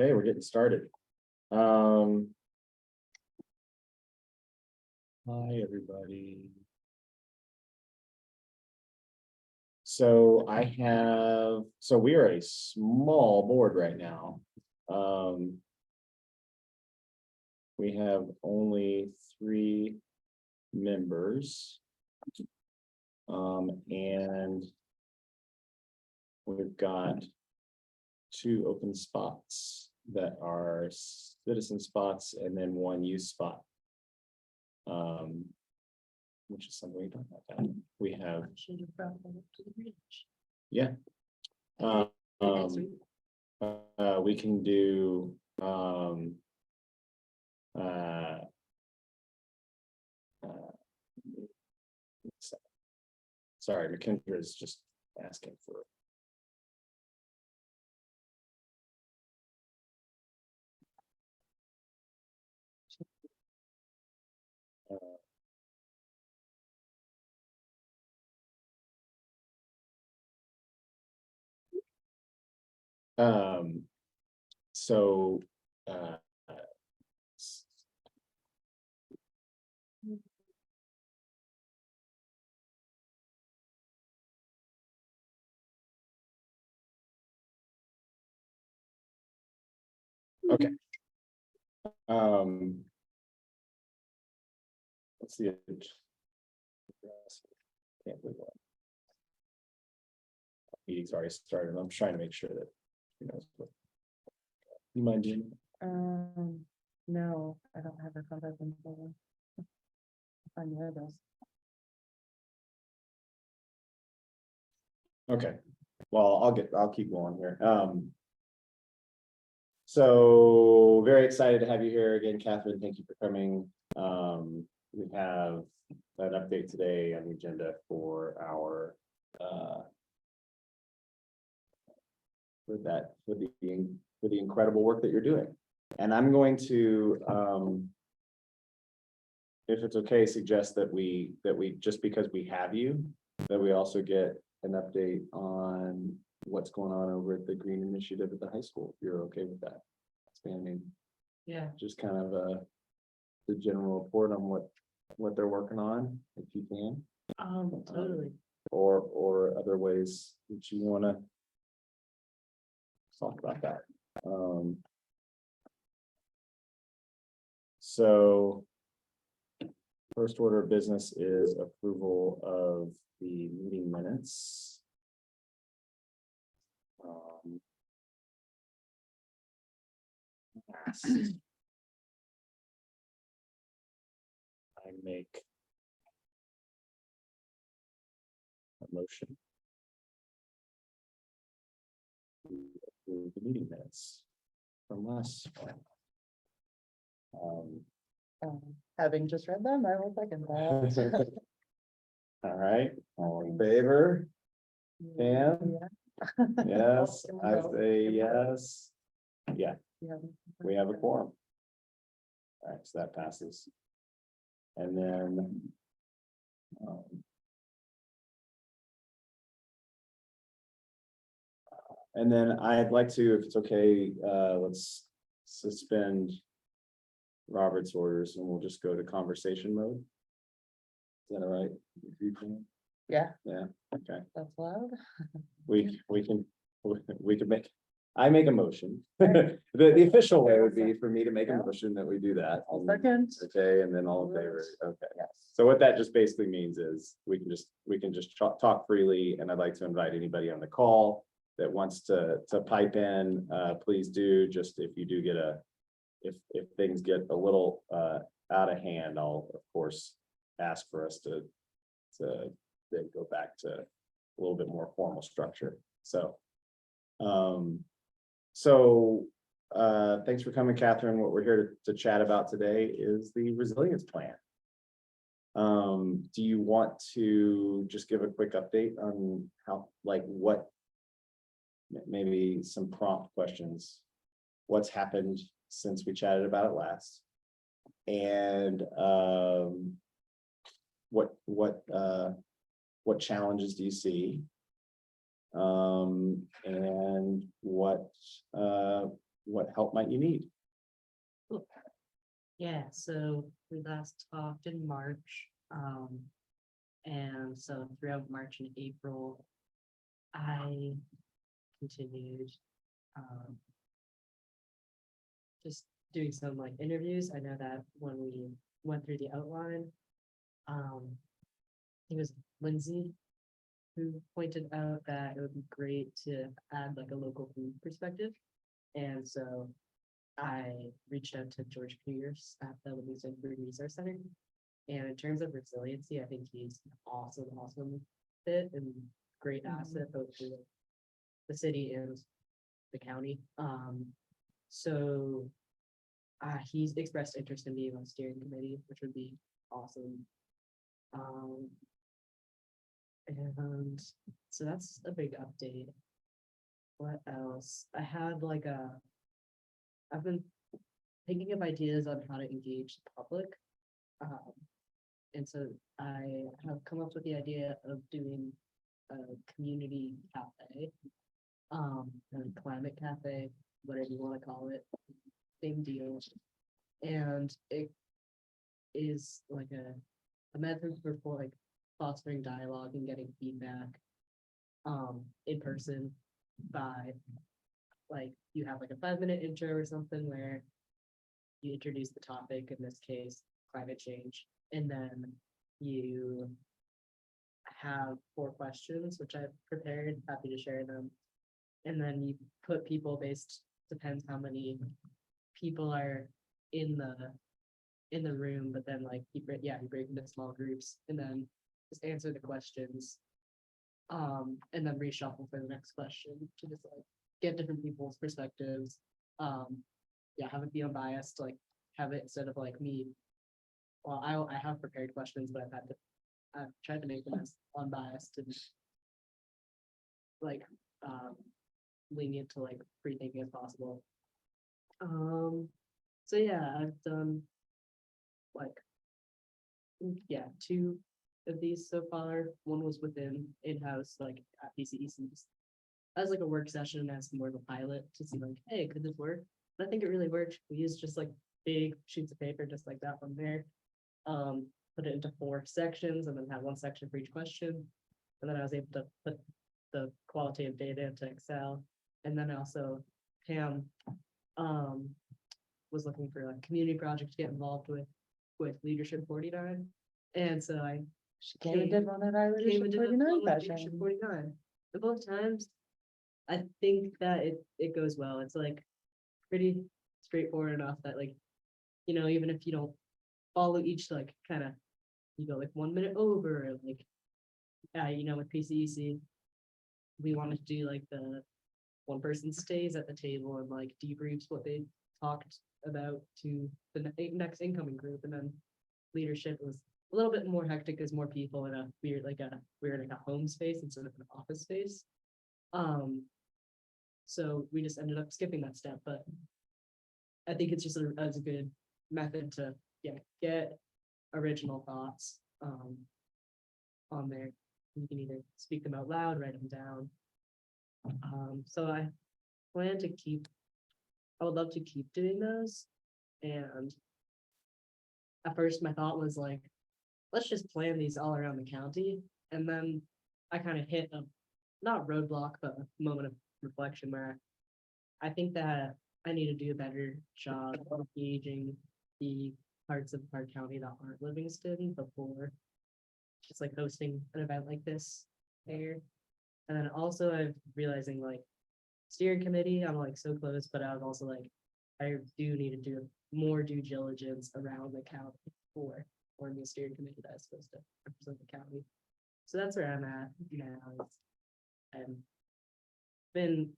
Okay, we're getting started. Hi, everybody. So we are a small board right now. We have only 3 members. And we've got 2 open spots that are citizen spots and then 1 youth spot. Which is something we don't have that. We have, yeah. We can do, sorry, McKendra is just asking for. So, okay. Let's see it. Can't believe that. Meeting's already started. I'm trying to make sure that you know. You mind doing? No, I don't have a contact info. I'm nervous. Okay, well, I'll keep going here. So very excited to have you here again, Catherine. Thank you for coming. We have an update today on the agenda for our for the incredible work that you're doing. And I'm going to if it's okay, suggest that we just because we have you, that we also get an update on what's going on over at the Green Initiative at the high school. If you're okay with that. Expanding. Yeah. Just kind of the general report on what they're working on, if you can. Totally. Or other ways that you want to talk about that. So first order of business is approval of the meeting minutes. I make a motion to approve the meeting minutes from last. Having just read them, I will second that. All right, all in favor? Pam? Yes, I say yes. Yeah, we have a quorum. All right, so that passes. And then I'd like to, if it's okay, let's suspend Robert's orders and we'll just go to conversation mode. Is that all right? Yeah, Yeah, okay. that's loud. We can make, I make a motion. The official way would be for me to make a motion that we do that. I'll second. Okay, and then all in favor, okay. Yes. So what that just basically means is we can just talk freely, and I'd like to invite anybody on the call that wants to pipe in, please do. Just if you do get if things get a little out of hand, I'll of course ask for us to then go back to a little bit more formal structure. So thanks for coming, Catherine. What we're here to chat about today is the resilience plan. Do you want to just give a quick update on how, like, what, maybe some prompt questions, what's happened since we chatted about it last, and what challenges do you see, and what what help might you need? Yeah, so we last talked in March, and so throughout March and April, I continued, just doing some like interviews. I know that when we went through the outline, it was Lindsay who pointed out that it would be great to add like a local food perspective. And so I reached out to George Pierce at the Livingston Food Resource Center. And in terms of resiliency, I think he's an awesome fit and great asset both to the city and the county. So he's expressed interest in being on the steering committee, which would be awesome. And so that's a big update. What else? I've been thinking of ideas on how to engage the public. And so I have come up with the idea of doing a community cafe, a climate cafe, whatever you want to call it, same deal. And it is like a method for like fostering dialogue and getting feedback in person by like you have like a 5-minute intro or something where you introduce the topic, in this case, climate change, and then you have 4 questions, which I've prepared, happy to share them. And then you put people depends how many people are in the room, but then like you break into small groups and then just answer the questions. And then reshuffle for the next question to just like get different people's perspectives. Have it be unbiased, like have it instead of like me. Well, I have prepared questions, but I've tried to make them as unbiased and like lenient to like free thinking as possible. So yeah, I've done like 2 of these so far. One was within in-house, like at PCEC, as like a work session, as more of a pilot to see like, hey, could this work? And I think it really worked. We used just like big sheets of paper, just like that one there. Put it into 4 sections and then have 1 section for each question. And then I was able to put the qualitative data into Excel. And then also Pam was looking for a community project to get involved with Leadership 49. And so I Came and did one at our came and Leadership did 49 one with Leadership session. 49. And both times, I think that it goes well. It's like pretty straightforward enough that like, even if you don't follow each like kind of, you go like 1 minute over, like, with PCEC, we wanted to do like the one person stays at the table and like debriefs what they talked about to the next incoming group, and then leadership was a little bit more hectic as more people in we're in like a home space instead of an office space. So we just ended up skipping that step, but I think it's just as a good method to get original thoughts on there. You can either speak them out loud, write them down. So I plan to I would love to keep doing those. And at first my thought was like, let's just plan these all around the county. And then I kind of hit a, not roadblock, but a moment of reflection where I think that I need to do a better job of engaging the parts of our county that aren't Livingston before just like hosting an event like this there. And then also I'm realizing like steering committee, I'm like so close, but I was also like, I do need to do more due diligence around the county for the steering committee that is supposed to represent the county. So that's where I'm at now. I've been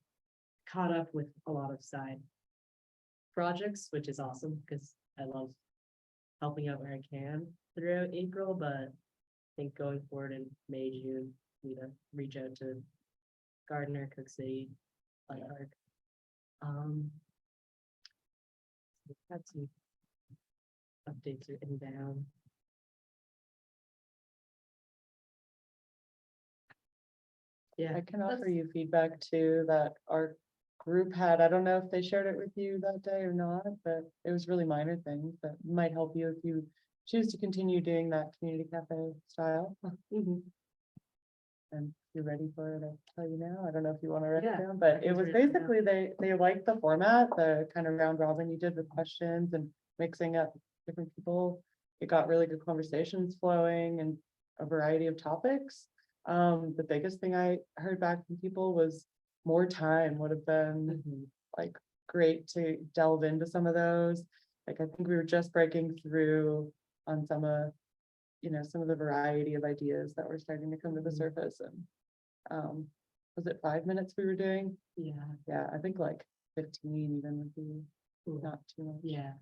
caught up with a lot of side projects, which is awesome because I love helping out where I can throughout April, but I think going forward in May, June, need to reach out to Gardner, Cook City, Light Arc. Had some updates written down. Yeah, I can offer you feedback too, that our group had, I don't know if they shared it with you that day or not, but it was really minor things that might help you if you choose to continue doing that community cafe style. Mhm. And if you're ready for it, I'll tell you now. I don't know if you want to write Yeah, it down, but I it can was write it down. basically, they liked the format, the kind of round robin you did with questions and mixing up different people. It got really good conversations flowing and a variety of topics. The biggest thing I heard back from people was more time would have been Mhm. like great to delve into some of those. Like, I think we were just breaking through on some of, some of the variety of ideas that were starting to come to the Mhm. surface and, was it 5 minutes we were doing? Yeah, Yeah, I think like 15 even would be cool. not too much. Yeah.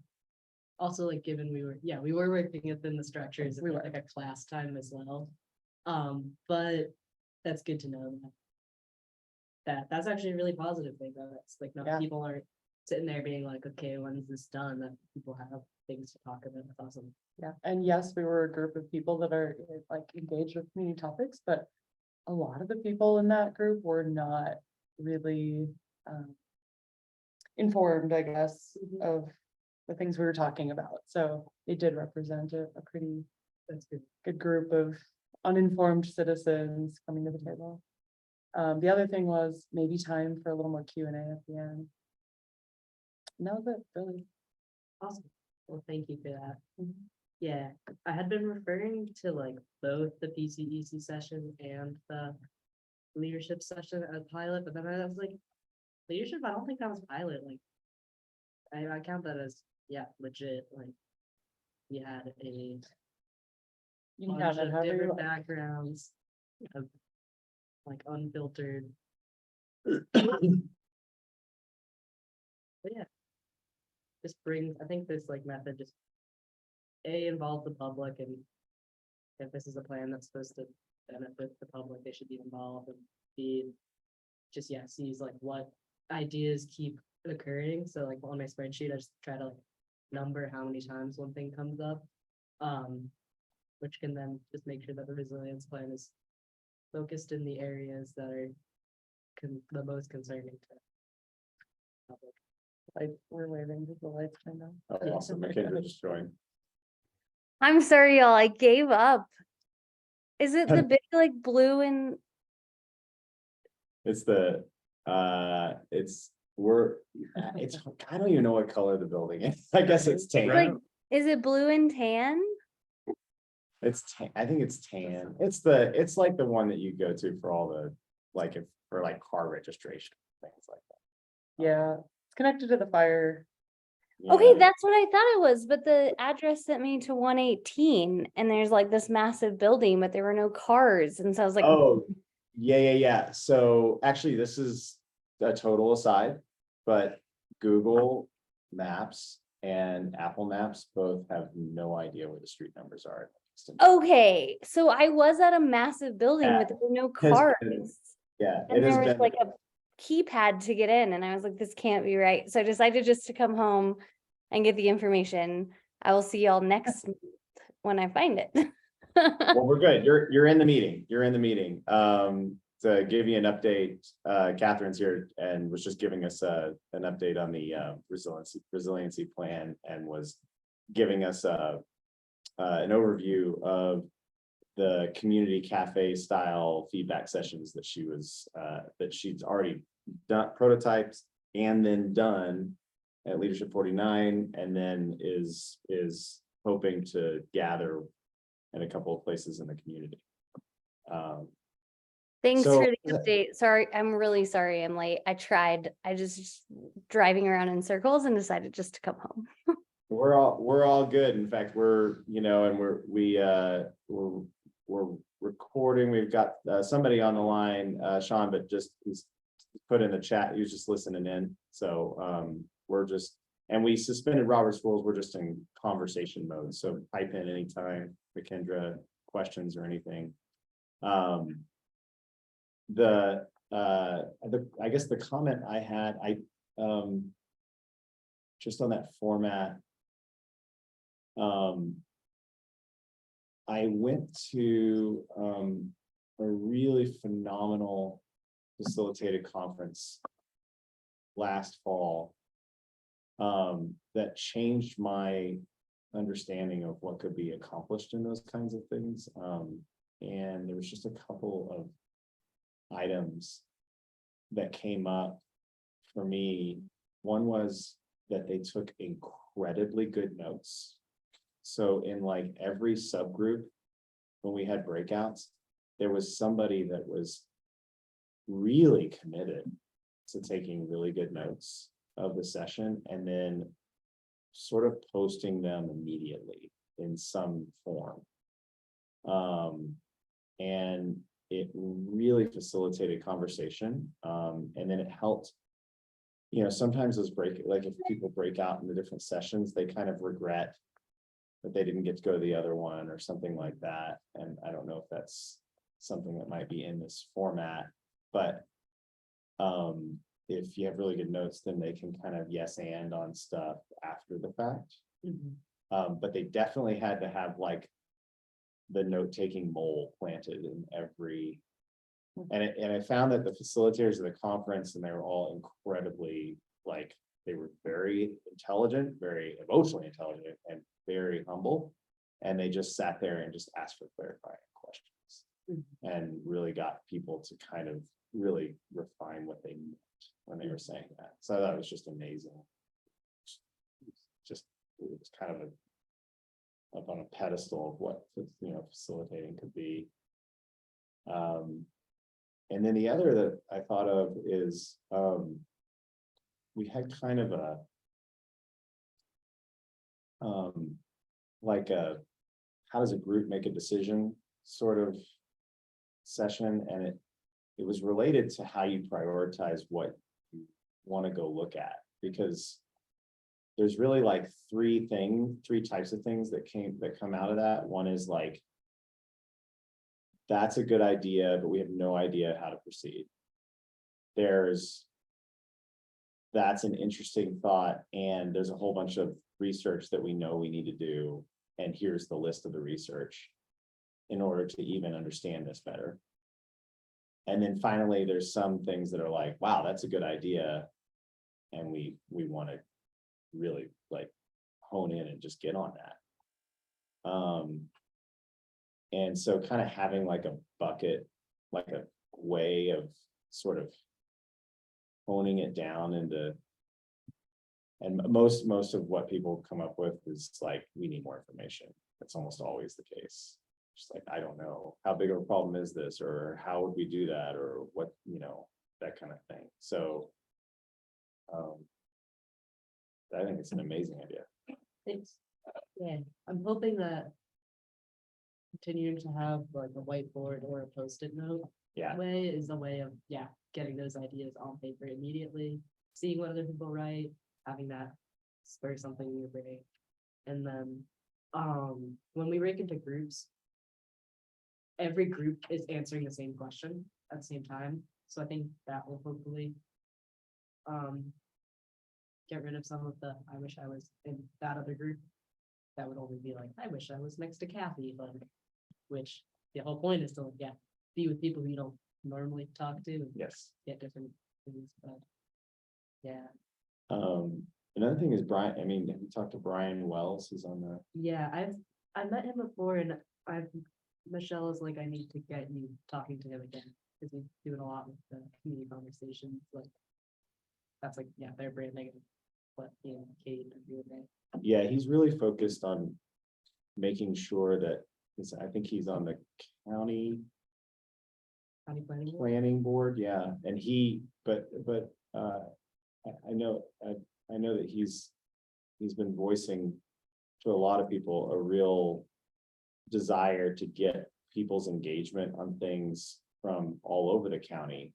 Also, like, given we were working within the structures, We of were. like a class time as well. But that's good to know that's actually a really positive thing, that it's like, not Yeah. people aren't sitting there being like, okay, when is this done? That people have things to talk about. That's awesome. Yeah, and yes, we were a group of people that are like engaged with community topics, but a lot of the people in that group were not really informed, I guess, Mhm. of the things we were talking about. So it did represent a pretty That's good. good group of uninformed citizens coming to the table. The other thing was maybe time for a little more Q&A at the end. No, that really. Awesome. Well, thank you for that. Mhm. Yeah, I had been referring to like both the PCEC session and the leadership session as pilot, but then I was like, leadership, I don't think that was pilot. Like, I count that as, yeah, legit. Like, we had a You can bunch count it of however you different like. backgrounds, of like unfiltered. But yeah, just brings, I think this like method just involve the public, and if this is a plan that's supposed to benefit the public, they should be involved, and be just, yeah, sees like what ideas keep occurring. So like on my spreadsheet, I just try to like number how many times one thing comes up. Which can then just make sure that the resilience plan is focused in the areas that are the most concerning to public. Like, we're waving, just the lights turned on. Oh, awesome. Kendra just joined. I'm sorry, y'all. I gave up. Is it the big like blue and It's I don't even know what color the building is. I guess it's tan. like is it blue and tan? It's tan, I think it's tan. It's like the one that you go to for all the, like, if, for like car registration, things like that. Yeah, it's connected to the fire. Okay, Yeah. that's what I thought it was, but the address sent me to 118 and there's like this massive building, but there were no cars. And so I was like, Oh, yeah. So actually, this is a total aside, but Google Maps and Apple Maps both have no idea where the street numbers are. okay, so I was at a massive building, Yeah, but there were no has cars. been- Yeah, it And has there was been. like a keypad to get in and I was like, this can't be right. So I decided just to come home and get the information. I will see y'all next month when I find it. Well, we're good. You're in the meeting. You're in the meeting. To give you an update, Catherine's here and was just giving us an update on the resiliency plan, and was giving us an overview of the community cafe style feedback sessions that she's already done, prototypes, and then done at Leadership 49, and then is hoping to gather in a couple of places in the community. Thanks So- for the update. Sorry, I'm really sorry I'm late. I tried. I just driving around in circles and decided just to come home. We're all good. In fact, we're recording. We've got somebody on the line, Sean, but he's put in the chat. He was just listening in. So and we suspended Robert's rules. We're just in conversation mode. So pipe in anytime, Kendra, questions or anything. I guess the comment I had, just on that format. I went to a really phenomenal facilitated conference last fall. That changed my understanding of what could be accomplished in those kinds of things. And there was just a couple of items that came up for me. One was that they took incredibly good notes. So in like every subgroup, when we had breakouts, there was somebody that was really committed to taking really good notes of the session and then sort of posting them immediately in some form. And it really facilitated conversation. And then it helped, you know, sometimes those like if people break out in the different sessions, they kind of regret that they didn't get to go to the other one or something like that. And I don't know if that's something that might be in this format, but if you have really good notes, then they can kind of yes and on stuff after the fact. But they definitely had to have like the note-taking mole planted in every. And I found that the facilitators of the conference, and they were all incredibly, like, they were very intelligent, very emotionally intelligent, and very humble. And they just sat there and just asked for clarifying questions. And really got people to kind of really refine what they meant when they were saying that. So I thought it was just amazing. Just, it was kind of up on a pedestal of what, you know, facilitating could be. And then the other that I thought of is, we had kind of a, like a, how does a group make a decision sort of session, and it was related to how you prioritize what you want to go look at, because there's really like three types of things that come out of that. One is like, that's a good idea, but we have no idea how to proceed. There's, that's an interesting thought, and there's a whole bunch of research that we know we need to do, and here's the list of the research in order to even understand this better. And then finally, there's some things that are like, wow, that's a good idea, and we want to really like hone in and just get on that. And so kind of having like a bucket, like a way of sort of honing it down into, and most of what people come up with is like, we need more information. That's almost always the case. Just like, I don't know, how big of a problem is this, or how would we do that, or what, you know, that kind of thing. So I think it's an amazing idea. Thanks. Yeah, I'm hoping that continuing to have like a whiteboard or a post-it note Yeah, way is a way of, yeah, getting those ideas on paper immediately, seeing what other people write, having that spur something in your brain. And then, when we break into groups, every group is answering the same question at the same time. So I think that will hopefully, get rid of some of the, I wish I was in that other group. That would only be like, I wish I was next to Kathy, but, which the whole point is to, yeah, be with people who you don't normally talk to and yes. get different things, but. Yeah, Another thing is Brian, I mean, have you talked to Brian Wells? He's on the, yeah, I met him before and Michelle is like, I need to get you talking to him again, because he's doing a lot with the community conversations, like. That's like, yeah, their brand negative, but, you know, Kate and you and yeah, he's really focused on making sure that, I think he's on the county county planning. board. planning board, yeah, and I know that he's been voicing to a lot of people a real desire to get people's engagement on things from all over the county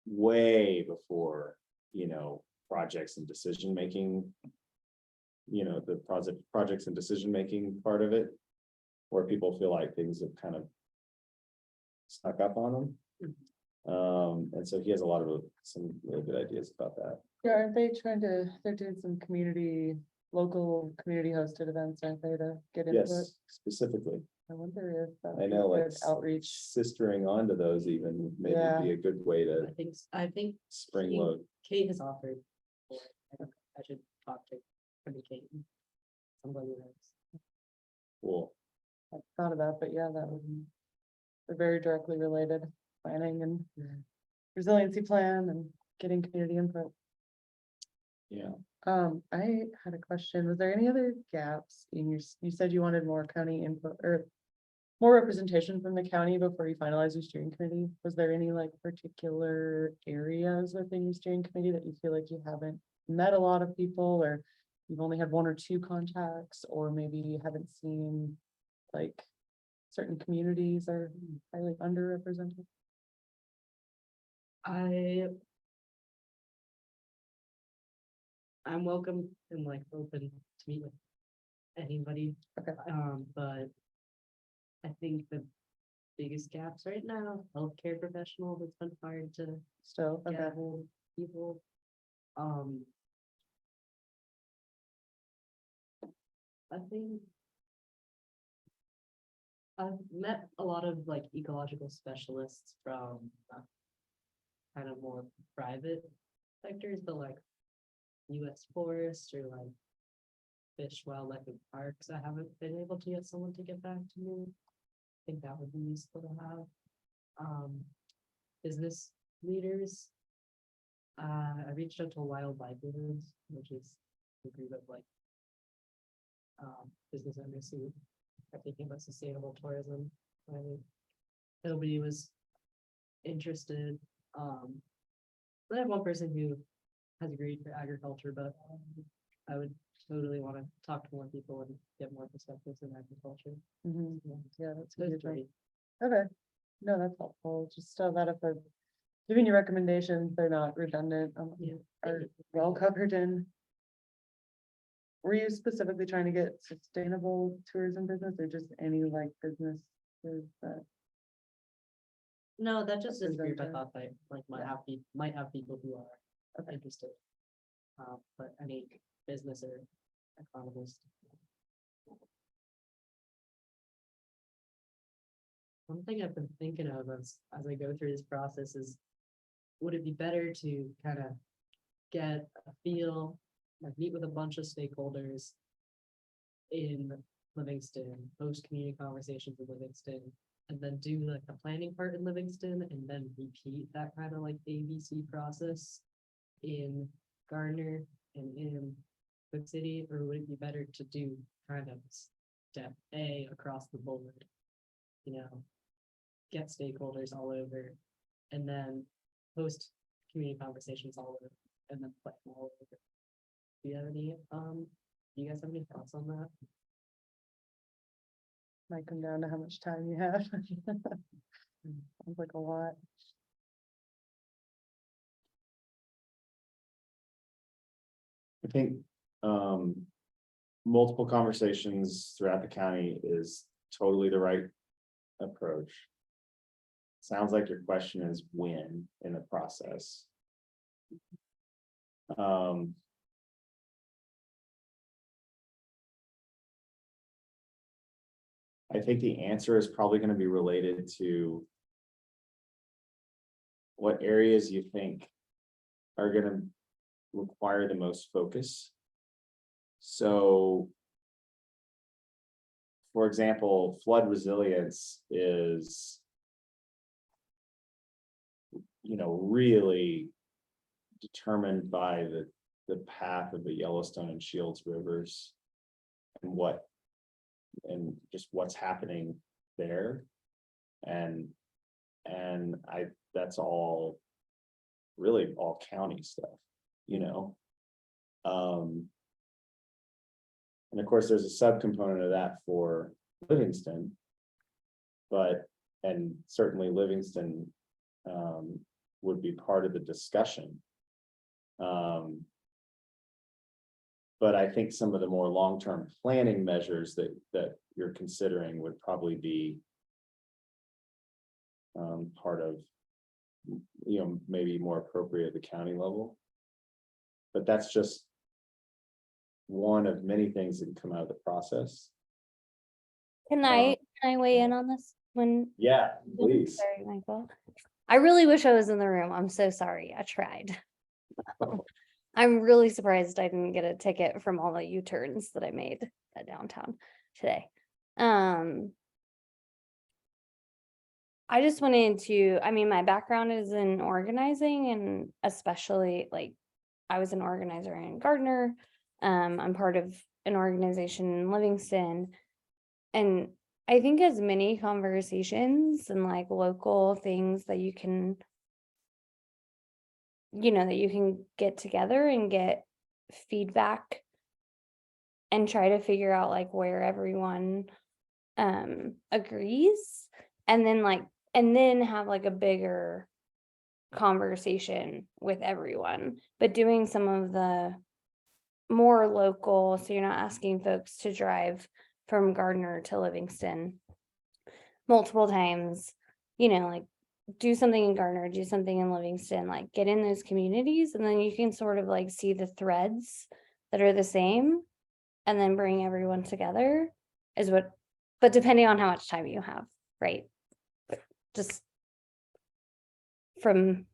way before, you know, projects and decision-making, you know, the projects and decision-making part of it, where people feel like things have kind of snuck up on them. And so he has a lot of some really good ideas about that. Yeah, aren't they they're doing some local community hosted events, aren't they, to get input? Yes, specifically. I wonder if. that I would be know, a like good Outreach. sistering onto those even maybe Yeah. be a good way to I think spring you- load. Kate has offered. for it. I should talk to maybe Kate. Somebody else. Cool. I thought of that, but yeah, that would. They're very directly related, planning and resiliency plan and getting community input. Yeah. I had a question. Was there any other gaps in your, you said you wanted more county input or more representation from the county before you finalize your steering committee? Was there any like particular areas within your steering committee that you feel like you haven't met a lot of people, or you've only had one or two contacts, or maybe you haven't seen like certain communities are highly underrepresented? I'm welcome and like open to meet with anybody. Okay. But I think the biggest gaps right now, healthcare professional, that's been hard to Still, okay, get hold of people. I think I've met a lot of like ecological specialists from kind of more private sectors, but like US forests or like fish, wildlife and parks. I haven't been able to get someone to get back to me. I think that would be useful to have. Business leaders. I reached out to Wild Livelihoods, which is a group of like business owners who are thinking about sustainable tourism. I think nobody was interested. I have one person who has agreed for agriculture, but I would totally want to talk to more people and get more perspectives in agriculture. mhm, yeah, that's a Those good one. three. Okay, no, that's helpful, just so that if I'm giving you recommendations, they're not redundant, Yeah. are well covered in. Were you specifically trying to get sustainable tourism business or just any like business? That, No, that just is a group I Representative. thought that like might have people who are Okay. interested. But any business or economist. One thing I've been thinking of as I go through this process is, would it be better to kind of get a feel, like meet with a bunch of stakeholders in Livingston, host community conversations in Livingston, and then do like the planning part in Livingston, and then repeat that kind of like ABC process in Gardner and in Quick City, or would it be better to do kind of step A across the board? You know, get stakeholders all over, and then host community conversations all over, and then plan all over. Do you have any, do you guys have any thoughts on that? might come down to how much time you have. Sounds like a lot. I think multiple conversations throughout the county is totally the right approach. Sounds like your question is when in the process. I think the answer is probably going to be related to what areas you think are going to require the most focus. So, for example, flood resilience is, really determined by the path of the Yellowstone and Shields rivers and just what's happening there. And that's all really all county stuff, and of course, there's a subcomponent of that for Livingston. And certainly Livingston would be part of the discussion. But I think some of the more long-term planning measures that you're considering would probably be part of, maybe more appropriate at the county level. But that's just one of many things that can come out of the process. Can I Can I weigh in on this when? Yeah, please. Sorry, Michael. I really wish I was in the room. I'm so sorry. I tried. I'm really surprised I didn't get a ticket from all the U-turns that I made at downtown today. I just wanted to, I mean, my background is in organizing and especially like I was an organizer in Gardner. I'm part of an organization in Livingston. And I think as many conversations and like local things that you can, that you can get together and get feedback and try to figure out like where everyone agrees and then have like a bigger conversation with everyone, but doing some of the more local, so you're not asking folks to drive from Gardner to Livingston multiple times, like do something in Gardner, do something in Livingston, like get in those communities, and then you can sort of like see the threads that are the same and then bring everyone together but depending on how much time you have, right? Just from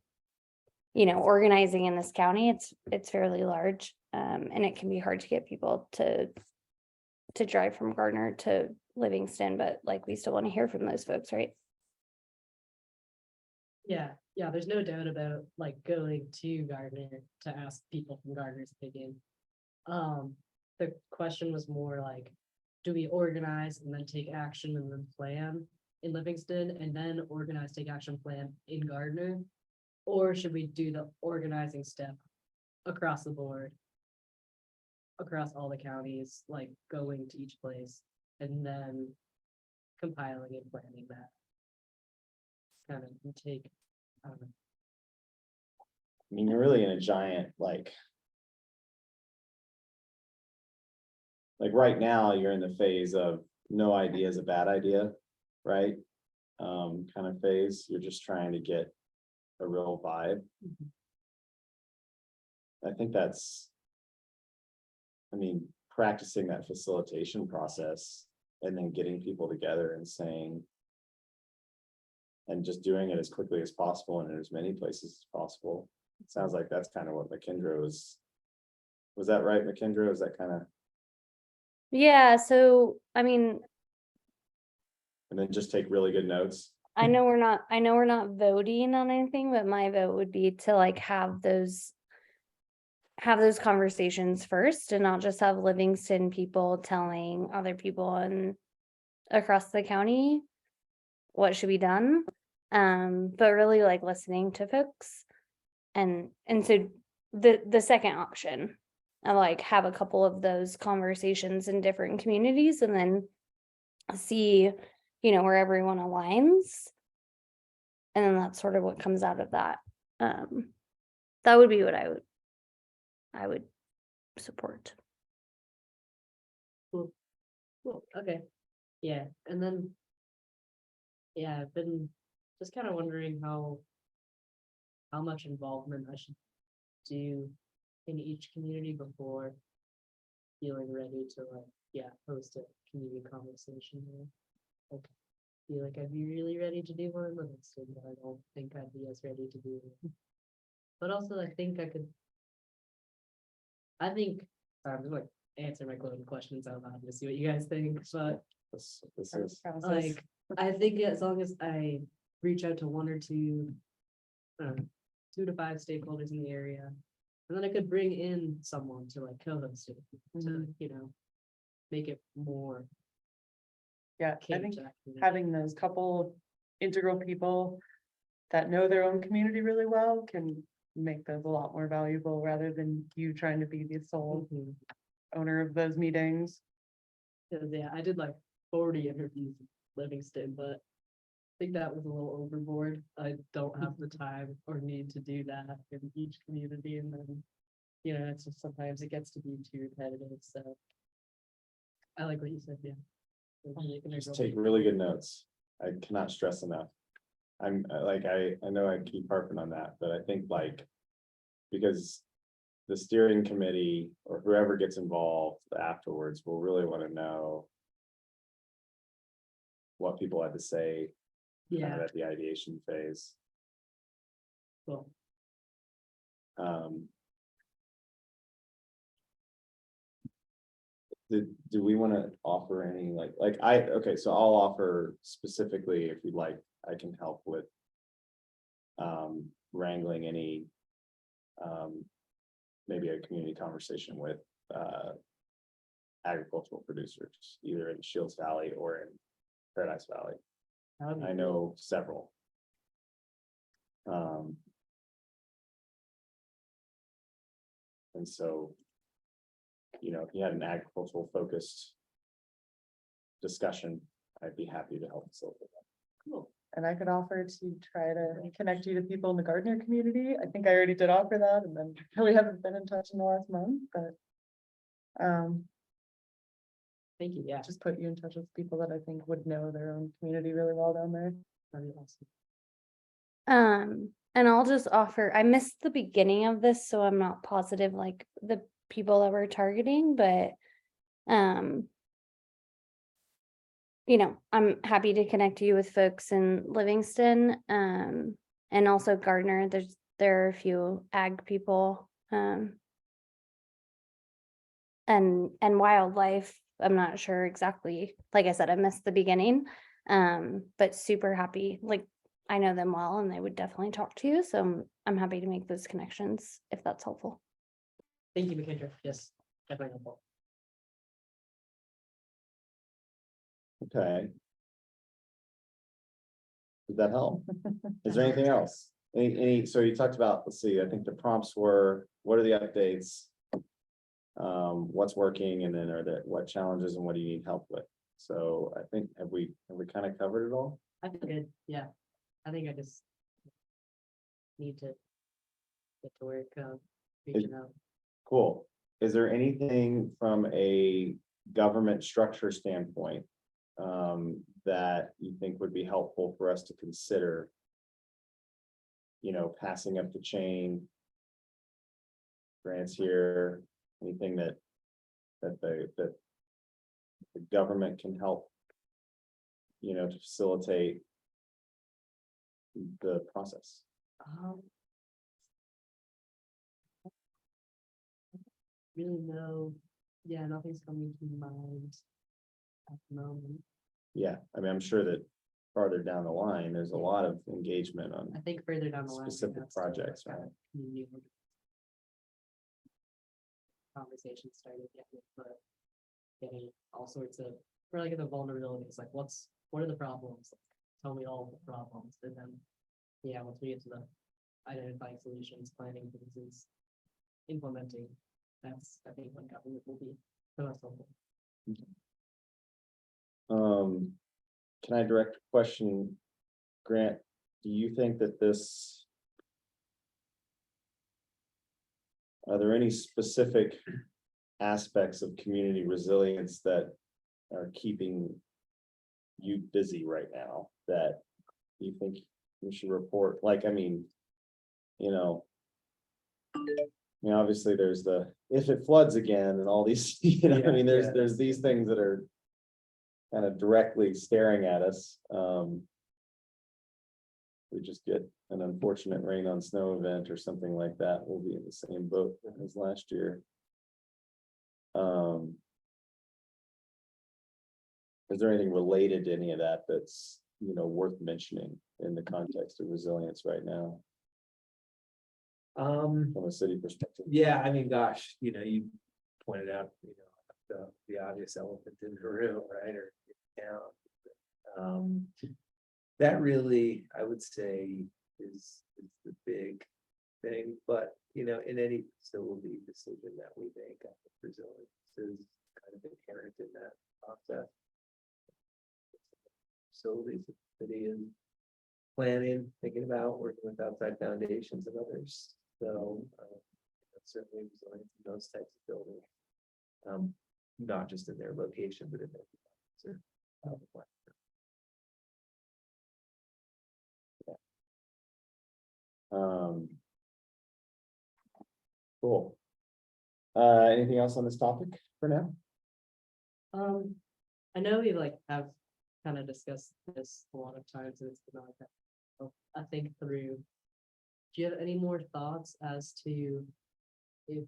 organizing in this county, it's fairly large, and it can be hard to get people to drive from Gardner to Livingston, but like we still want to hear from those folks, right? Yeah, there's no doubt about like going to Gardner to ask people from Gardner's opinion. The question was more like, do we organize and then take action and then plan in Livingston and then organize, take action, plan in Gardner? Or should we do the organizing step across the board? Across all the counties, like going to each place and then compiling and planning that. Kind of take, I don't know. I mean, you're really in a giant, like right now, you're in the phase of no idea is a bad idea, right? Kind of phase, you're just trying to get a real vibe. I think practicing that facilitation process and then getting people together and saying, and just doing it as quickly as possible and in as many places as possible. It sounds like that's kind of what McKendra was that right, McKendra? Is that kind of, Yeah, so I mean, and then just take really good notes? I know we're not voting on anything, but my vote would be to like have those conversations first and not just have Livingston people telling other people and across the county what should be done. But really like listening to folks. And so the second option, I like have a couple of those conversations in different communities and then see, where everyone aligns. And then that's sort of what comes out of that. That would be what I would support. Cool, okay, yeah, and then. Yeah, I've been just kind of wondering how much involvement I should do in each community before feeling ready to host a community conversation. Like, feel like I'd be really ready to do one in Livingston, but I don't think I'd be as ready to do it. But also, I think I'm just like answer my closing questions out loud to see what you guys think, but This is, like, I think as long as I reach out to one or two, 2 to 5 stakeholders in the area, and then I could bring in someone to like co-host it, to, make it more. Yeah, I catered think to that community. having those couple integral people that know their own community really well can make those a lot more valuable rather than you trying to be the sole Mhm. owner of those meetings. 'Cause, yeah, I did like 40 interviews in Livingston, but I think that was a little overboard. I don't have the time or need to do that in each community, and then, it's just sometimes it gets to be too repetitive, so. I like what you said, yeah. just take really good notes. I cannot stress enough. I'm I know I keep harping on that, but I think because the steering committee or whoever gets involved afterwards will really want to know what people had to say kind Yeah, of at the ideation phase. cool. Um. Do we want to offer any okay, so I'll offer specifically, if you'd like, I can help with. Wrangling any. Maybe a community conversation with, agricultural producers, either in Shields Valley or in Paradise Valley. That'd be I cool. know several. And so. If you had an agricultural focused. Discussion, I'd be happy to help facilitate that. Cool. And I could offer to try to connect you to people in the Gardner community. I think I already did offer that, and then we haven't been in touch in the last month, but. Thank you, yeah, Just put you in touch with people that I think would know their own community really well down there. that'd be awesome. And I'll just offer, I missed the beginning of this, so I'm not positive like the people that we're targeting, but I'm happy to connect you with folks in Livingston, and also Gardner. There are a few ag people, and wildlife. I'm not sure exactly. Like I said, I missed the beginning, but super happy. Like I know them well, and they would definitely talk to you. So I'm happy to make those connections if that's helpful. Thank you, McKendra. Yes, definitely helpful. Okay. Did that help? Is there anything else? So you talked about, let's see, I think the prompts were, what are the updates? What's working, and then what challenges and what do you need help with? So I think, have we kind of covered it all? I feel good, yeah. I think I just need to get to work, reaching out. Cool. Is there anything from a government structure standpoint that you think would be helpful for us to consider? Passing up the chain. Grants here, anything that the government can help, to facilitate the process. Really no, yeah, nothing's coming to mind at the moment. Yeah, I mean, I'm sure that farther down the line, there's a lot of engagement on. I think further down the line. we Specific have to, projects, have right? community Conversation started, getting all sorts of, we're like at the vulnerabilities, like what are the problems? Tell me all the problems, and then, yeah, once we get to the identifying solutions, planning things is implementing, that's, I think, when government will be the most helpful. Can I direct a question? Grant, do you think that are there any specific aspects of community resilience that are keeping you busy right now that you think we should report? Obviously there's if it floods again and all these, there's these things that are kind of directly staring at us. We just get an unfortunate rain on snow event or something like that, we'll be in the same boat as last year. Is there anything related to any of that that's, worth mentioning in the context of resilience right now from a city perspective? Yeah, I mean, gosh, you pointed out, the obvious elephant in the room, right? Or, that really, I would say, is the big thing, but, in any facility decision that we make, I think resilience is kind of inherent in that process. Facilities, the city is planning, thinking about working with outside foundations and others, so certainly resilience in those types of buildings, not just in their location, but in their Cool. Anything else on this topic for now? I know we have kind of discussed this a lot of times, and it's been like I think through. Do you have any more thoughts as to if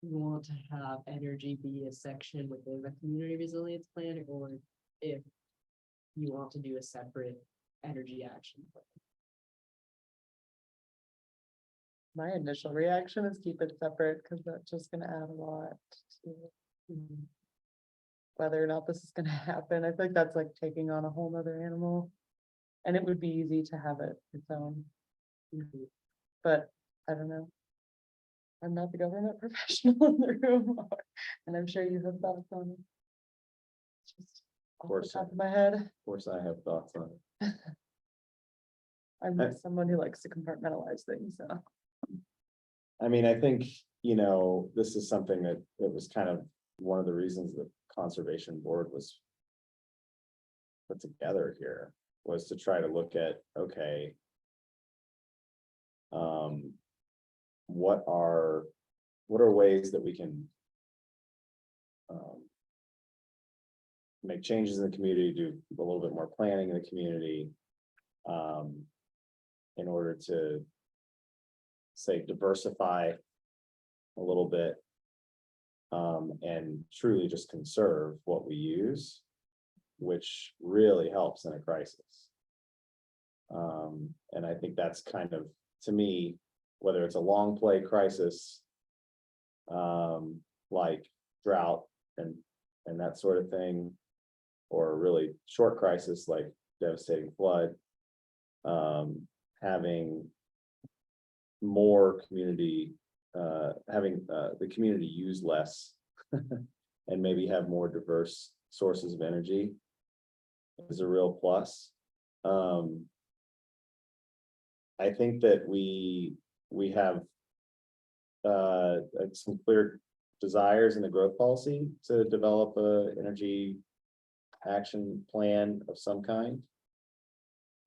you want to have energy be a section within the community resilience plan, or if you want to do a separate energy action plan? My initial reaction is keep it separate, because that's just gonna add a lot to whether or not this is gonna happen. I think that's like taking on a whole nother animal. And it would be easy to have it its own. But I don't know. I'm not the government professional in the room, and I'm sure you have thoughts on it. Just off the course. top of my head, Of course, I have thoughts on it. I'm someone who likes to compartmentalize things, so. I mean, I think, this is something that was kind of one of the reasons the conservation board was put together here, was to try to look at, okay. What are ways that we can make changes in the community, do a little bit more planning in the community, in order to say diversify a little bit, and truly just conserve what we use, which really helps in a crisis. And I think that's kind of, to me, whether it's a long play crisis, like drought and that sort of thing, or a really short crisis like devastating flood, having more community, having the community use less and maybe have more diverse sources of energy is a real plus. I think that we have some clear desires in the growth policy to develop a energy action plan of some kind.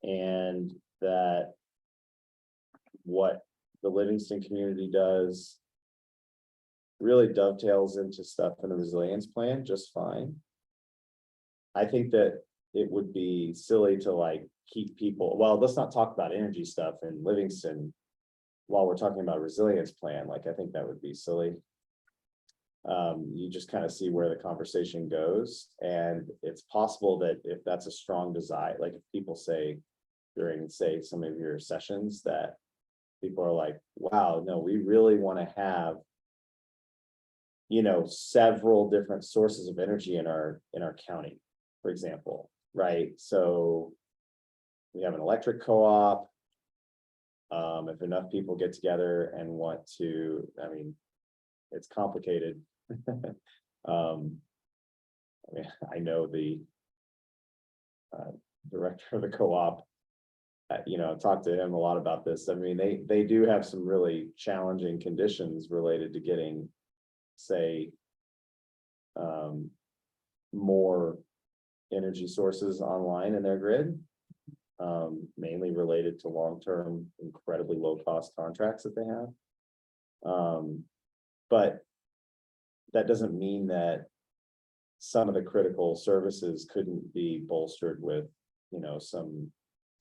And that what the Livingston community does really dovetails into stuff in the resilience plan just fine. I think that it would be silly to like keep people, well, let's not talk about energy stuff in Livingston while we're talking about resilience plan. Like, I think that would be silly. You just kind of see where the conversation goes, and it's possible that if that's a strong desire, like if people say during, say, some of your sessions that people are like, wow, no, we really want to have, several different sources of energy in our county, for example, right? So we have an electric co-op. If enough people get together and want to, I mean, it's complicated. I mean, I know the director of the co-op, talked to him a lot about this. I mean, they do have some really challenging conditions related to getting, say, more energy sources online in their grid, mainly related to long-term, incredibly low-cost contracts that they have. But that doesn't mean that some of the critical services couldn't be bolstered with,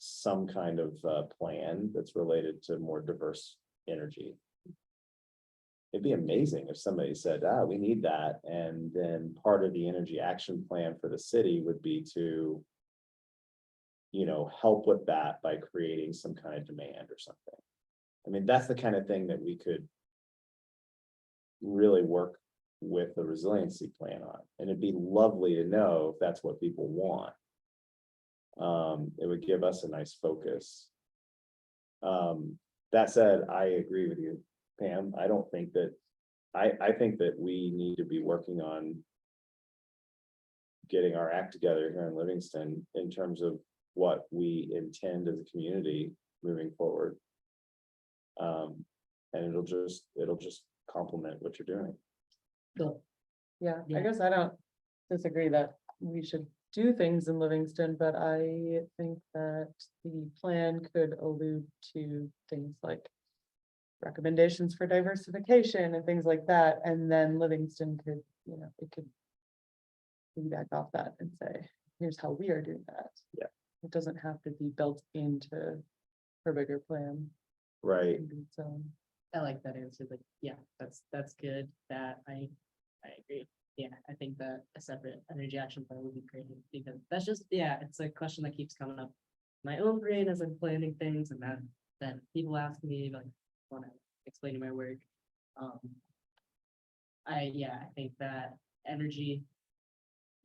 some kind of plan that's related to more diverse energy. It'd be amazing if somebody said, we need that. And then part of the energy action plan for the city would be to, help with that by creating some kind of demand or something. I mean, that's the kind of thing that we could really work with the resiliency plan on. And it'd be lovely to know if that's what people want. It would give us a nice focus. That said, I agree with you, Pam. I don't think that, I think that we need to be working on getting our act together here in Livingston in terms of what we intend as a community moving forward. And it'll just complement what you're doing. Cool. Yeah, I Yeah. guess I don't disagree that we should do things in Livingston, but I think that the plan could allude to things like recommendations for diversification and things like that, and then Livingston could, it could piggyback off that and say, here's how we are doing that. Yeah. It doesn't have to be built into her bigger plan. right? So, I like that answer, but yeah, that's good, that I agree. Yeah, I think that a separate energy action plan would be great, because that's just, yeah, it's a question that keeps coming up. in My own brain as I'm planning things, and then people ask me, like, wanna explain my work. Um. I think that energy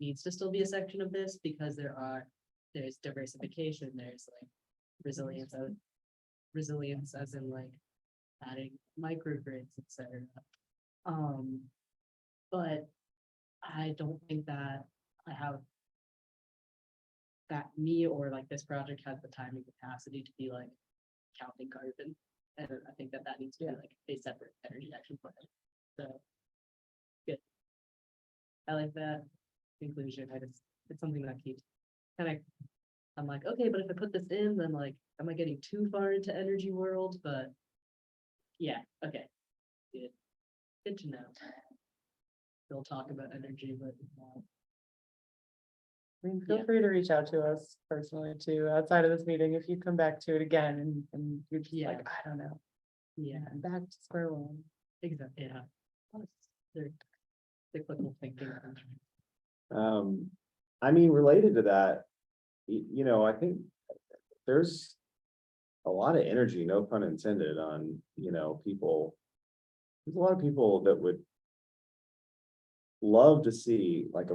needs to still be a section of this, because there's diversification, there's like resilience as in like adding microgrids, et cetera. But I don't think that I have that me or like this project has the time and capacity to be like counting carbon. And I think that needs to be like a separate energy action plan. So. Good. I like that conclusion. It's something that keeps kind of, I'm like, okay, but if I put this in, then like, am I getting too far into energy world? But yeah, okay. Good. Good to know. We'll talk about energy, but I mean, feel Yeah. free to reach out to us personally too, outside of this meeting, if you come back to it again and you're just Yeah. like, I don't know, yeah, I'm back to square one. exactly, yeah. They're cyclical thinking. I mean, related to that, I think there's a lot of energy, no pun intended, on, people. There's a lot of people that would love to see like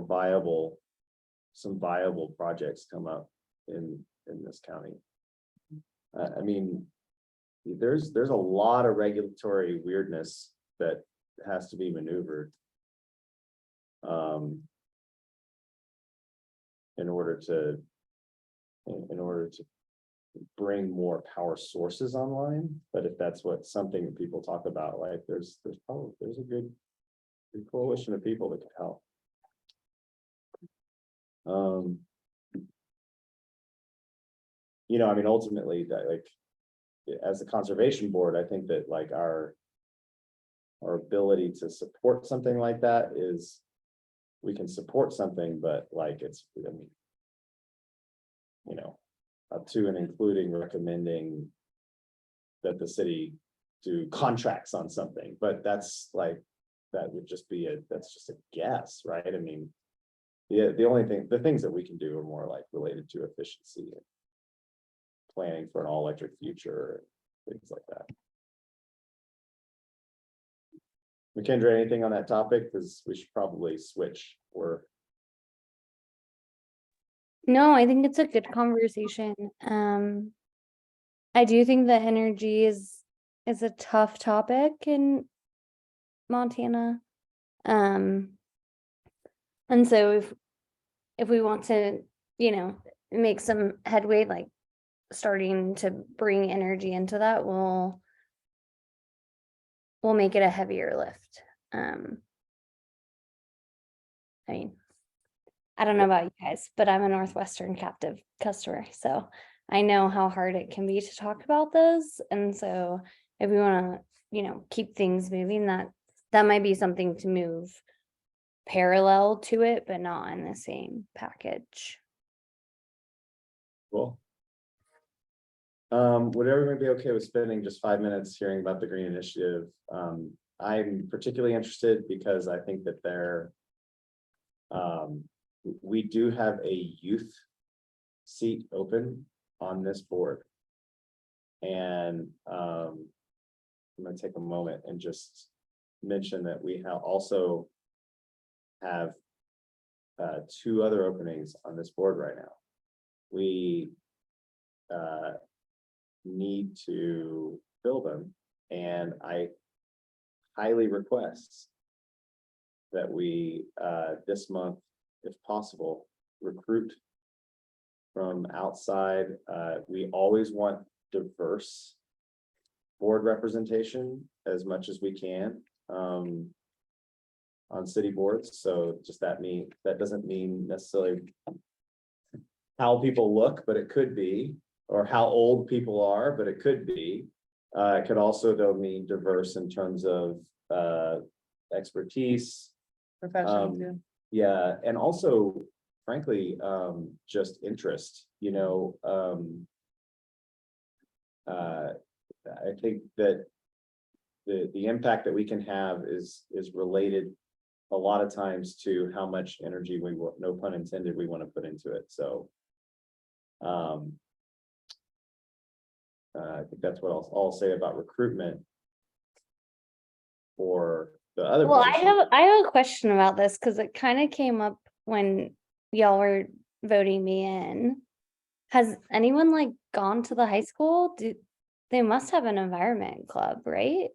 some viable projects come up in this county. I mean, there's a lot of regulatory weirdness that has to be maneuvered. In order to bring more power sources online, but if that's something that people talk about, like there's a good coalition of people that could help. I mean, ultimately, that like, as a conservation board, I think that like our ability to support something like that is, we can support something, but like I mean, up to and including recommending that the city do contracts on something, but that's like, that would just be that's just a guess, right? I mean, the things that we can do are more like related to efficiency and planning for an all-electric future, things like that. McKendra, anything on that topic? Because we should probably switch, or No, I think it's a good conversation. I do think that energy is a tough topic in Montana. And so if we want to, make some headway, like starting to bring energy into that, we'll make it a heavier lift. I mean, I don't know about you guys, but I'm a Northwestern captive customer, so I know how hard it can be to talk about those. And so if we want to, keep things moving, that might be something to move parallel to it, but not in the same package. cool. Would everyone be okay with spending just 5 minutes hearing about the Green Initiative? I'm particularly interested because I think that we do have a youth seat open on this board. And I'm gonna take a moment and just mention that we also have 2 other openings on this board right now. We need to fill them, and I highly request that we this month, if possible, recruit from outside. We always want diverse board representation as much as we can on city boards. So just that doesn't mean necessarily how people look, but it could be, or how old people are, but it could be. It could also though mean diverse in terms of expertise. Profession too. Yeah, and also frankly, just interest, you know, I think that the impact that we can have is related a lot of times to how much energy we, no pun intended, we want to put into it, so. I think that's what I'll say about recruitment. For the other Well, position. I have a question about this because it kind of came up when y'all were voting me in. Has anyone like gone to the high school? They must have an environment club, right?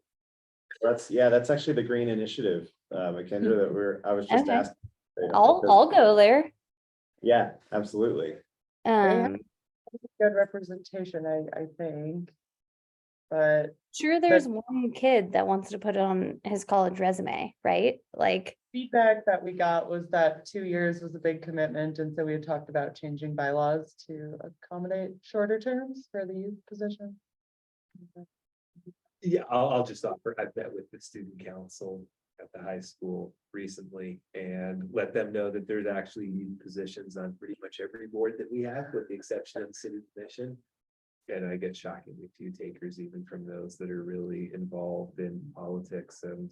That's actually the Green Initiative, Makendra, that I was just Okay. asked. I'll go there. Yeah, absolutely. have- Um, Good representation, I think. But sure there's one kid that wants to put it on his college resume, right? Like, feedback that we got was that 2 years was a big commitment, and so we had talked about changing bylaws to accommodate shorter terms for the youth position. Yeah, I'll just offer, I've met with the student council at the high school recently and let them know that there's actually youth positions on pretty much every board that we have, with the exception of the city commission. And I get shockingly few takers even from those that are really involved in politics and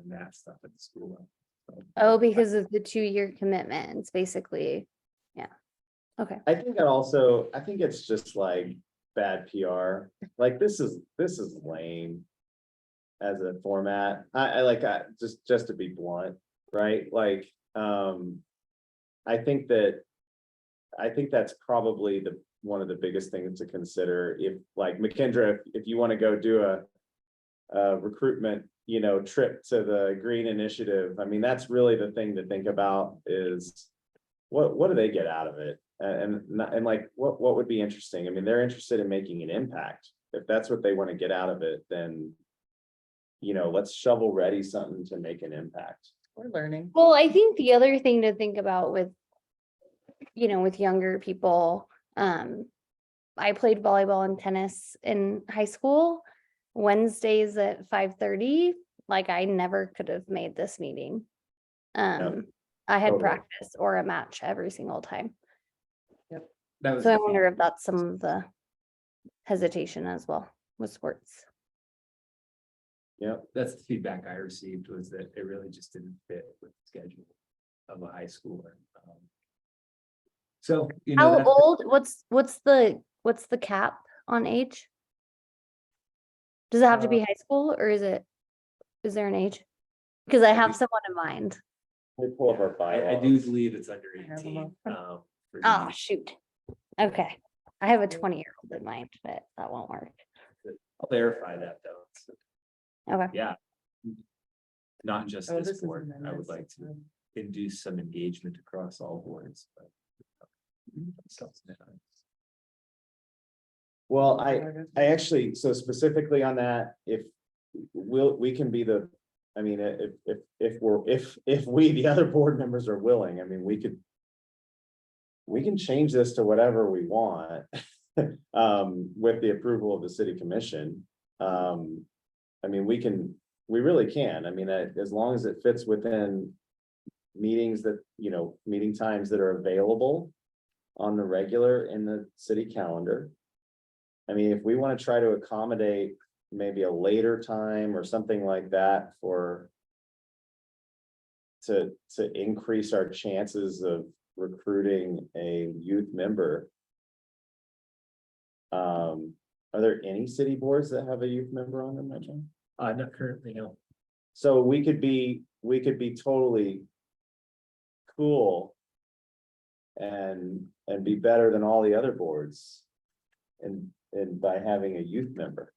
that stuff at the school level. So, oh, because of the 2-year commitment, it's basically, yeah. Okay. I think it's just like bad PR, like this is lame. As a format, I like, just to be blunt, right, like, I think that's probably one of the biggest things to consider, if like Makendra, if you want to go do a recruitment, you know, trip to the Green Initiative, I mean, that's really the thing to think about is what do they get out of it? And like, what would be interesting? I mean, they're interested in making an impact. If that's what they want to get out of it, then, you know, let's shovel ready something to make an impact. We're learning. Well, I think the other thing to think about with, with younger people, I played volleyball and tennis in high school. Wednesdays at 5:30, like I never could have made this meeting. I had totally. practice or a match every single time. that was So I the wonder if that's some of the hesitation as well with sports. that's the feedback I received, was that it really just didn't fit with the schedule of a high schooler. So, How old, what's the cap on age? Does it have to be high school or is there an age? Because I have someone in mind. We pull up our I bylaws. do believe it's under I have 18. for the Oh, youth. shoot. Okay. I have a 20-year-old in mind, but that won't work. I'll verify that though. So, Okay. yeah. Not just Oh, this this is board, I would amendments, like to induce some engagement across all boards, but. Well, I actually, so specifically on that, if we can be I mean, if we, the other board members are willing, I mean, we can change this to whatever we want. With the approval of the city commission. I mean, we really can, I mean, as long as it fits within meetings that, meeting times that are available on the regular in the city calendar. I mean, if we want to try to accommodate maybe a later time or something like that to increase our chances of recruiting a youth member. Are there any city boards that have a youth member on them, Metro? Not currently, no. So we could be totally cool and be better than all the other boards. And by having a youth member.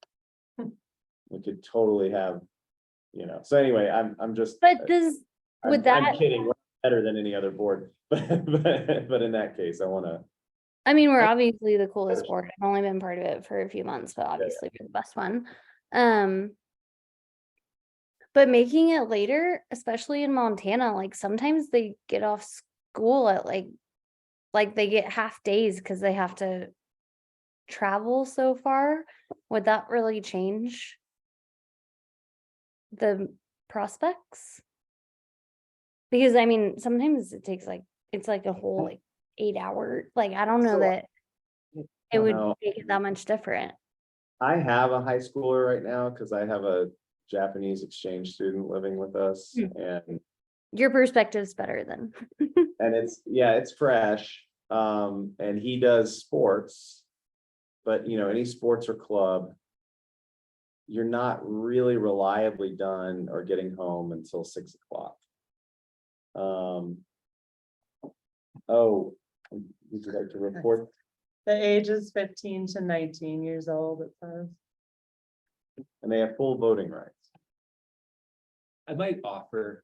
We could totally have, so anyway, I'm just. But would I'm that, kidding, we're better than any other board, but in that case, I wanna. I mean, we're obviously the coolest board. I've only been part of it for a few months, but obviously we're the best one. But making it later, especially in Montana, like sometimes they get off school at like they get half days because they have to travel so far. Would that really change the prospects? Because I mean, sometimes it takes it's like a whole 8 hour, like, I don't know So, that it don't would know. make it that much different. I have a high schooler right now because I have a Japanese exchange student living with us and Your perspective's better than. it's fresh. And he does sports. But any sports or club. You're not really reliably done or getting home until 6 o'clock. Oh, would you like to report? The age is 15 to 19 years old, it says. And they have full voting rights. I might offer,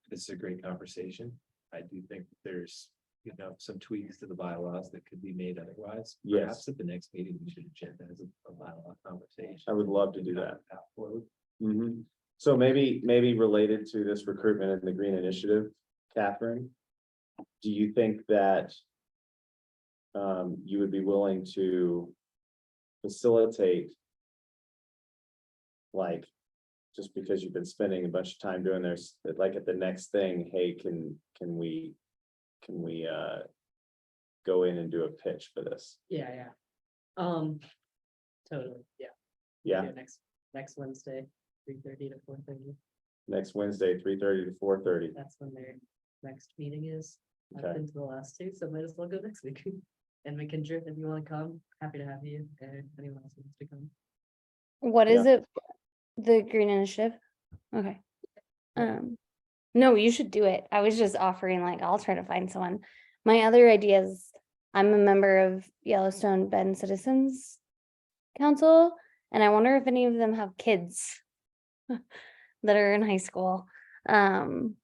this is a great conversation. I do think there's, some tweaks to the bylaws that could be made otherwise. Yes. Perhaps at the next meeting, we should agenda as a bylaw conversation. I would love to do Kind that. of path forward. Mhm. So maybe related to this recruitment and the Green Initiative, Catherine. Do you think that you would be willing to facilitate? Like, just because you've been spending a bunch of time doing this, that like at the next thing, hey, can we go in and do a pitch for this? Yeah. Totally, yeah. Yeah, Next Wednesday, 3:30 to 4:30. next Wednesday, 3:30 to 4:30. That's when their next meeting is. I've Okay. been to the last two, so might as well go next week. And McKendra, if you want to come, happy to have you, and anyone else wants to come. What is it? The Green Initiative? Okay. No, you should do it. I was just offering, like, I'll try to find someone. My other idea is, I'm a member of Yellowstone Bend Citizens Council, and I wonder if any of them have kids that are in high school. I'm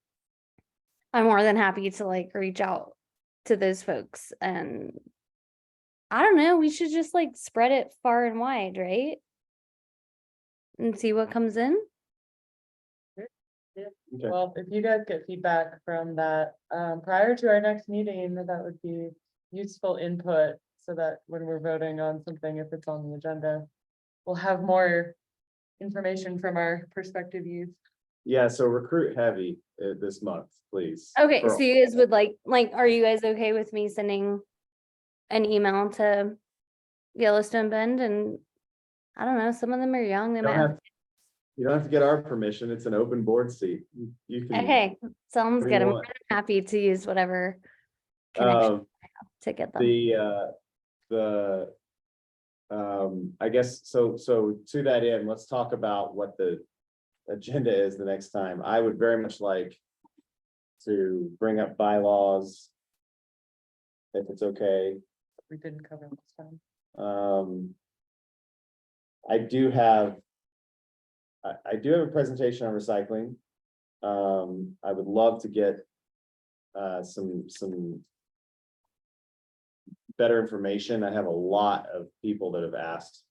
more than happy to like reach out to those folks, and I don't know, we should just like spread it far and wide, right? And see what comes in. Okay. Well, if you guys get feedback from that, prior to our next meeting, that would be useful input. So that when we're voting on something, if it's on the agenda, we'll have more information from our prospective youth. Yeah, so recruit heavy this month, please. Okay, For- so you guys would like, are you guys okay with me sending an email to Yellowstone Bend? And I don't know, some of them are young, they You might don't have. have you don't have to get our permission. It's an open board seat. You can. Okay, sounds What do you good. I'm more want? than happy to use whatever connection Um, to get them. I guess, so to that end, let's talk about what the agenda is the next time. I would very much like to bring up bylaws. If it's okay. We didn't cover this time. I do have a presentation on recycling. I would love to get some better information. I have a lot of people that have asked.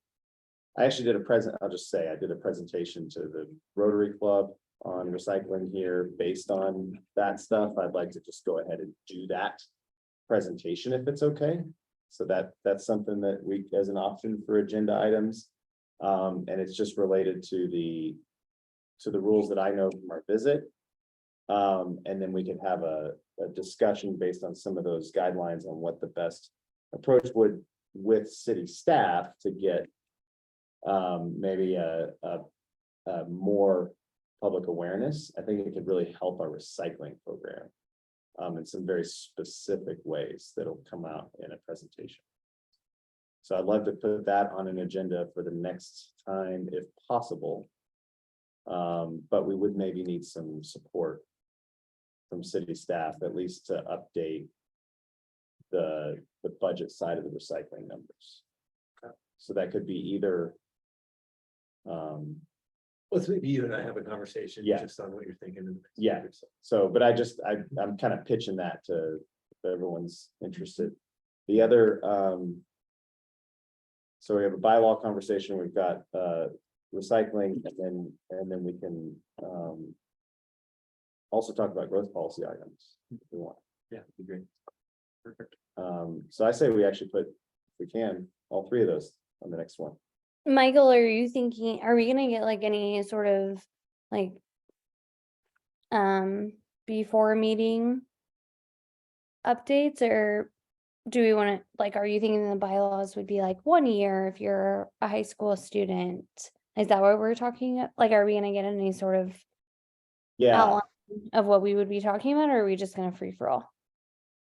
I actually did I'll just say, I did a presentation to the Rotary Club on recycling here based on that stuff. I'd like to just go ahead and do that presentation if it's okay. So that's something that we, as an option for agenda items. And it's just related to the rules that I know from our visit. And then we can have a discussion based on some of those guidelines on what the best approach would with city staff to get maybe a more public awareness. I think it could really help our recycling program in some very specific ways that'll come out in a presentation. So I'd love to put that on an agenda for the next time if possible. But we would maybe need some support from city staff, at least to update the budget side of the recycling numbers. So that could be either Let's maybe you and I have a conversation. Yeah. Just on what you're thinking. in the next Yeah. week or so. So, but I'm kind of pitching that to, if everyone's interested. The other, so we have a bylaw conversation, we've got, recycling, and then we can, also talk about growth policy items if we want. Yeah, that'd be great. Perfect. So I say we actually put, if we can, all three of those on the next one. Michael, are you thinking, are we gonna get like any sort of like before meeting updates, or do we want to, like, are you thinking the bylaws would be like 1 year if you're a high school student? Is that what we're talking, like, are we gonna get any sort of Yeah, outline of what we would be talking about, or are we just gonna free for all?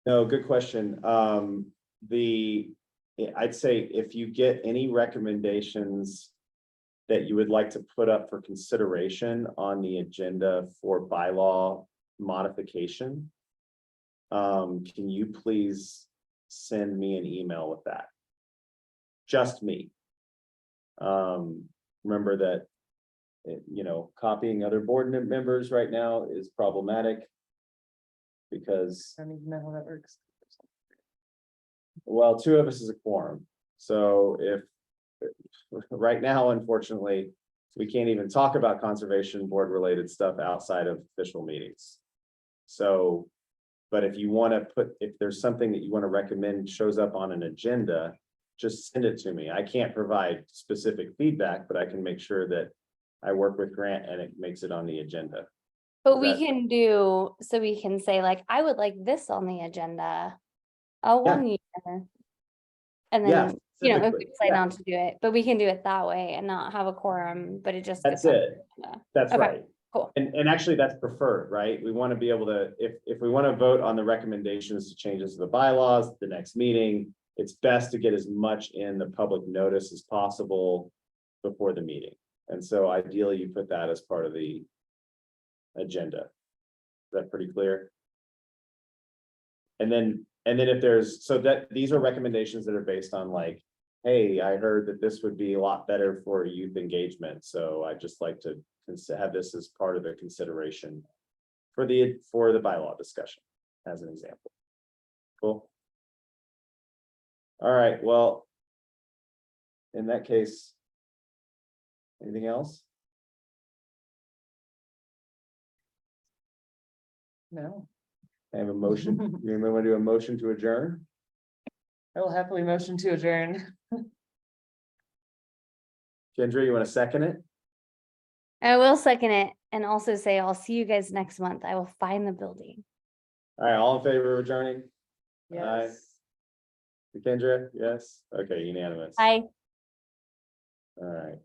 no, good question. I'd say if you get any recommendations that you would like to put up for consideration on the agenda for bylaw modification, can you please send me an email with that? Just me. Remember that, copying other board members right now is problematic. Because, I don't even know how that works. well, two of us is a quorum, so if. Right now, unfortunately, we can't even talk about conservation board related stuff outside of official meetings. So, but if you want to if there's something that you want to recommend shows up on an agenda, just send it to me. I can't provide specific feedback, but I can make sure that I work with Grant and it makes it on the agenda. But we That- can do, so we can say like, I would like this on the agenda. A 1 year. And Yeah, then, you know, if we specifically, decide yeah. not to do it, but we can do it that way and not have a quorum, but it just. That's gets on the it. agenda. That's Okay, right. cool. And actually, that's preferred, right? We want to be able to, if we want to vote on the recommendations to changes to the bylaws, at the next meeting, it's best to get as much in the public notice as possible before the meeting. And so ideally, you put that as part of the agenda. Is that pretty clear? And then if there's, so that, these are recommendations that are based on like, hey, I heard that this would be a lot better for youth engagement, so I'd just like to have this as part of the consideration for the bylaw discussion, as an example. Cool. All right, well, in that case, anything else? No, I have a motion. You want to do a motion to adjourn? I will happily motion to adjourn. Kendra, you want to second it? I will second it and also say I'll see you guys next month. I will find the building. All right, all in favor of adjourning? Aye. Yes. Kendra, yes? Okay, unanimous. Bye. All right.